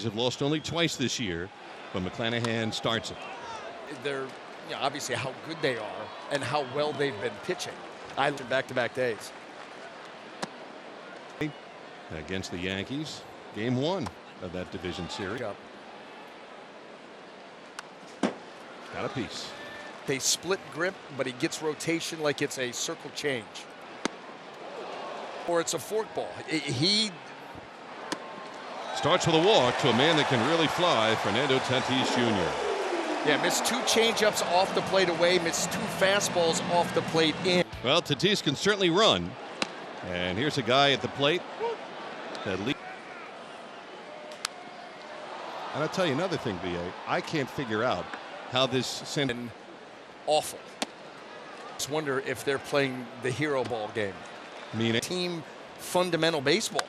have lost only twice this year, but McClanahan starts it. They're obviously how good they are and how well they've been pitching. I learned back-to-back days. Against the Yankees, game 1 of that division series. Got a piece. They split grip, but he gets rotation like it's a circle change. Or it's a forkball. He starts with a walk to a man that can really fly, Fernando Tatis Jr. Yeah, missed 2 changeups off the plate away, missed 2 fastballs off the plate in. Well, Tatis can certainly run. And here's a guy at the plate that leads. And I'll tell you another thing, B.A. I can't figure out how this sent awful. Just wonder if they're playing the hero ball game. Meaning team fundamental baseball.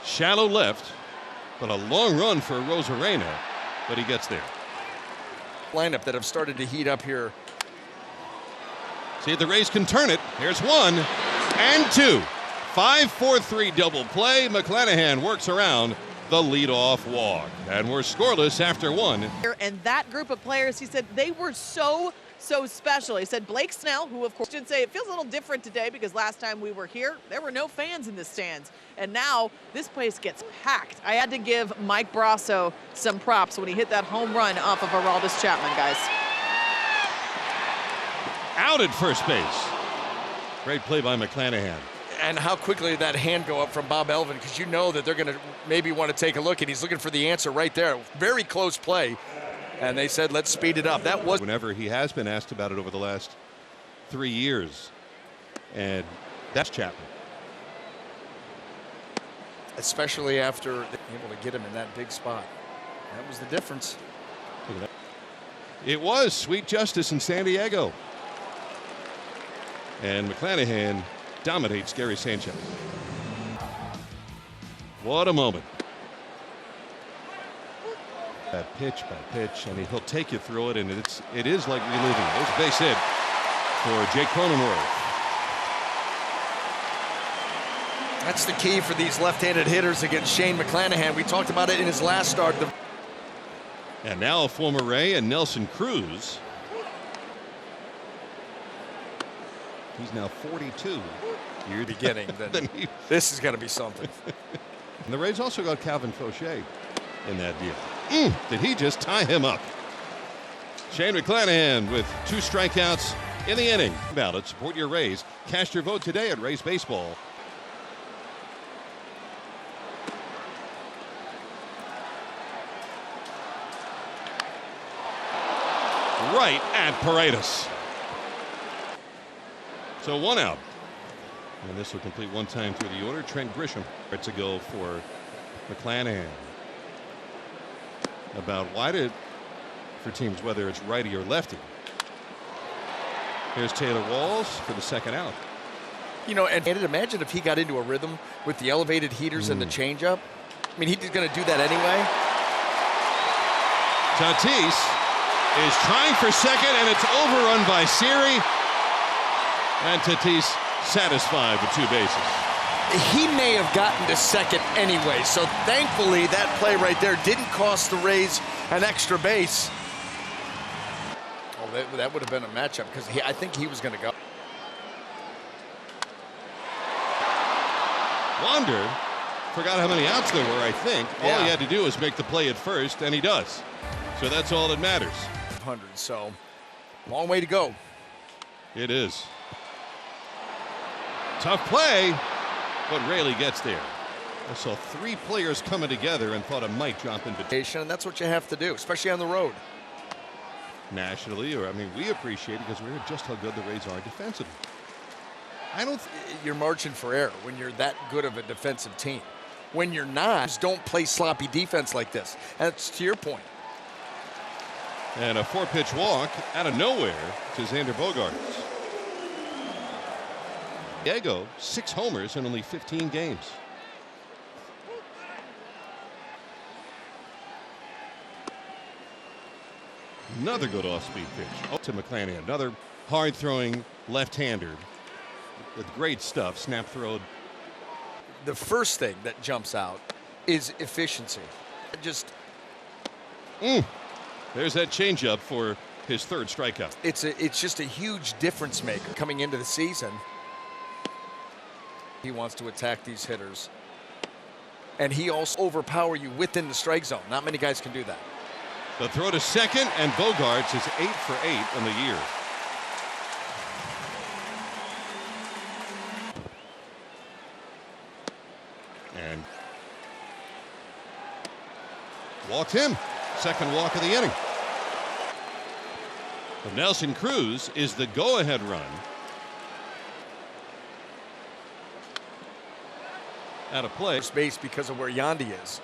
Shallow left, but a long run for Rosarena, but he gets there. Lineup that have started to heat up here. See if the Rays can turn it. Here's 1 and 2. 5-4-3 double play. McClanahan works around the leadoff walk, and we're scoreless after 1. And that group of players, he said, they were so special. He said Blake Snell, who of course should say it feels a little different today because last time we were here, there were no fans in the stands. And now this place gets packed. I had to give Mike Brasso some props when he hit that home run off of Aroldis Chapman, guys. Out at first base. Great play by McClanahan. And how quickly did that hand go up from Bob Elvin, because you know that they're going to maybe want to take a look, and he's looking for the answer right there. Very close play. And they said, let's speed it up. That was whenever he has been asked about it over the last 3 years. And that's Chapman. Especially after able to get him in that big spot. That was the difference. Look at that. It was sweet justice in San Diego. And McClanahan dominates Gary Sanchez. What a moment. Pitch by pitch, and he'll take you through it, and it is like reliving. There's a base hit for Jake Cronenworth. That's the key for these left-handed hitters against Shane McClanahan. We talked about it in his last start. And now a former Ray and Nelson Cruz. He's now 42. You're beginning. This is going to be something. And the Rays also got Calvin Fauché in that deal. Did he just tie him up? Shane McClanahan with 2 strikeouts in the inning. Ballot, support your Rays. Cast your vote today at Rays Baseball. Right at Paredes. So 1 out. And this will complete 1 time through the order. Trent Grisham to go for McClanahan. About for teams, whether it's righty or lefty. Here's Taylor Walls for the 2nd out. And imagine if he got into a rhythm with the elevated heaters and the changeup. I mean, he's going to do that anyway. Tatis is trying for second, and it's overrun by Siri. And Tatis satisfied with 2 bases. He may have gotten to second anyway, so thankfully that play right there didn't cost the Rays an extra base. Oh, that would have been a matchup, because I think he was going to go. Wander forgot how many outs there were, I think. All he had to do was make the play at first, and he does. So that's all that matters. 100, so long way to go. It is. Tough play, but Raley gets there. I saw 3 players coming together and thought it might drop invitation. And that's what you have to do, especially on the road. Nationally, we appreciate it because we're just how good the Rays are defensively. You're margin for error when you're that good of a defensive team. When you're not, just don't play sloppy defense like this. And that's to your point. And a 4-pitch walk out of nowhere to Xander Bogaerts. Diego, 6 homers in only 15 games. Another good off-speed pitch. Oh, to McClanahan. Another hard-throwing left-hander with great stuff. Snap throw. The first thing that jumps out is efficiency. Just There's that changeup for his third strikeout. it's just a huge difference maker coming into the season. He wants to attack these hitters, and he also overpower you within the strike zone. Not many guys can do that. The throw to second, and Bogarts is 8 for 8 on the year. And walked him. Second walk of the inning. But Nelson Cruz is the go-ahead run. Out of play. Space because of where Yandy is.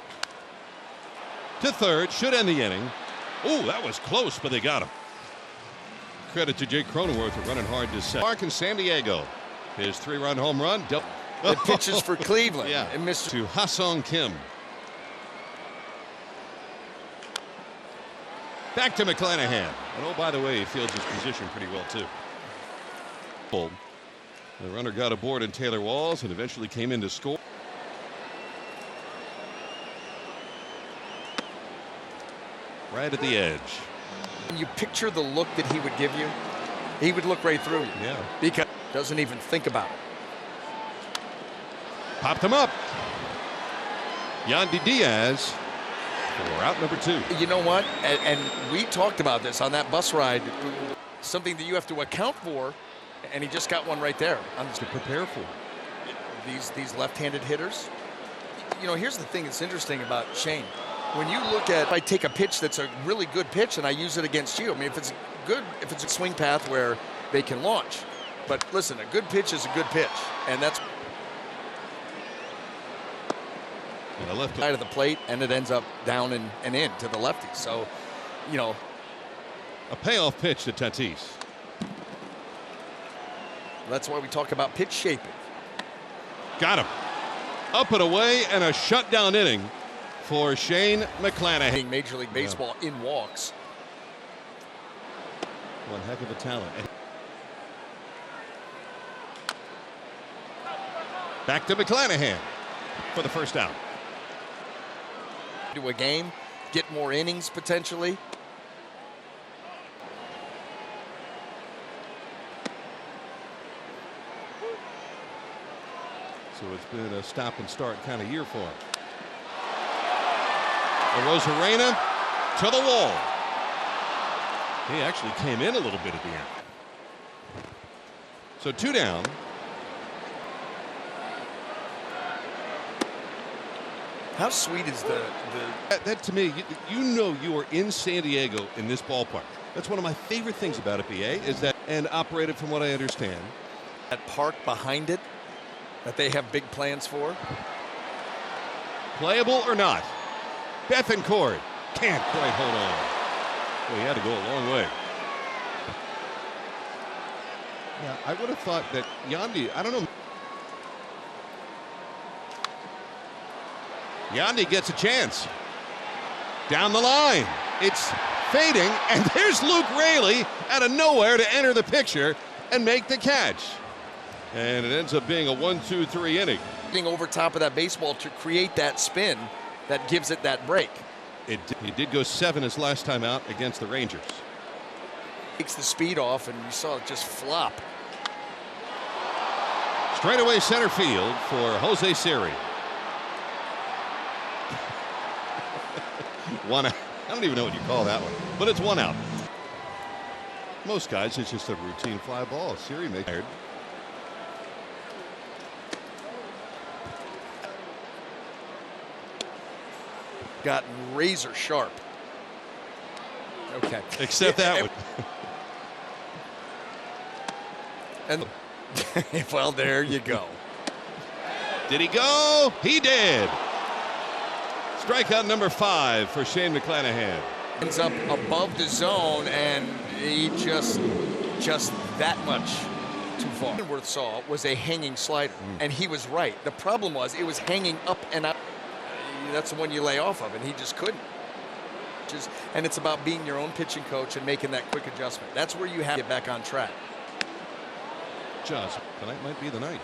To third, should end the inning. Oh, that was close, but they got him. Credit to Jake Cronenworth for running hard to second. Park in San Diego. His 3-run home run. It pitches for Cleveland. Yeah. And Mr. To Ha-Sung Kim. Back to McClanahan. And oh, by the way, he fields his position pretty well, too. The runner got aboard in Taylor Walls and eventually came in to score. Right at the edge. When you picture the look that he would give you, he would look right through you. Yeah. Because doesn't even think about it. Popped him up. Yandy Diaz for out number 2. You know what? And we talked about this on that bus ride. Something that you have to account for, and he just got one right there. To prepare for these left-handed hitters. You know, here's the thing that's interesting about Shane. When you look at, if I take a pitch that's a really good pitch and I use it against you, I mean, if it's a swing path where they can launch. But listen, a good pitch is a good pitch, and that's the left side of the plate, and it ends up down and in to the lefty. So, you know, a payoff pitch to Tatis. that's why we talk about pitch shaping. Got him. Up and away, and a shutdown inning for Shane McClanahan. Major League Baseball in walks. One heck of a talent. Back to McClanahan for the first out. To a game, get more innings potentially. So it's been a stop and start kind of year for him. Rosarena to the wall. He actually came in a little bit at the end. So 2 down. How sweet is the that to me, you know you are in San Diego in this ballpark. That's one of my favorite things about it, BA, is that, and operated from what I understand. that park behind it that they have big plans for? Playable or not? Bethancourt can't quite hold on. Well, he had to go a long way. Yeah, I would have thought that Yandy, I don't know. Yandy gets a chance. Down the line. It's fading, and there's Luke Raley out of nowhere to enter the picture and make the catch. And it ends up being a 1-2-3 inning. Getting over top of that baseball to create that spin that gives it that break. He did go 7 his last time out against the Rangers. Takes the speed off, and you saw it just flop. Straightaway center field for Jose Siri. One out. I don't even know what you call that one, but it's 1 out. Most guys, it's just a routine fly ball. Siri makes it. Got razor sharp. Okay. Except that one. And well, there you go. Did he go? He did. Strikeout number 5 for Shane McClanahan. Ends up above the zone, and he just that much too far. Cronenworth saw was a hanging slider, and he was right. The problem was it was hanging up and out. That's the one you lay off of, and he just couldn't. And it's about being your own pitching coach and making that quick adjustment. That's where you have to get back on track. Just tonight might be the night.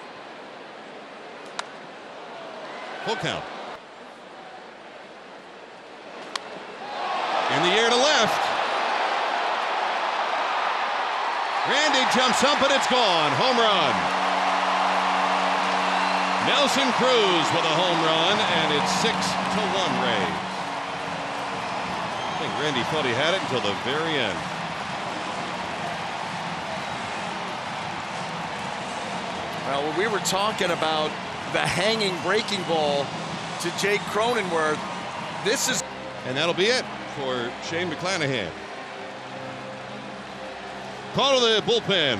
Full count. In the air to left. Randy jumps up and it's gone. Home run. Nelson Cruz with a home run, and it's 6-1 Rays. I think Randy thought he had it until the very end. Well, we were talking about the hanging breaking ball to Jake Cronenworth. This is... And that'll be it for Shane McClanahan. Call to the bullpen.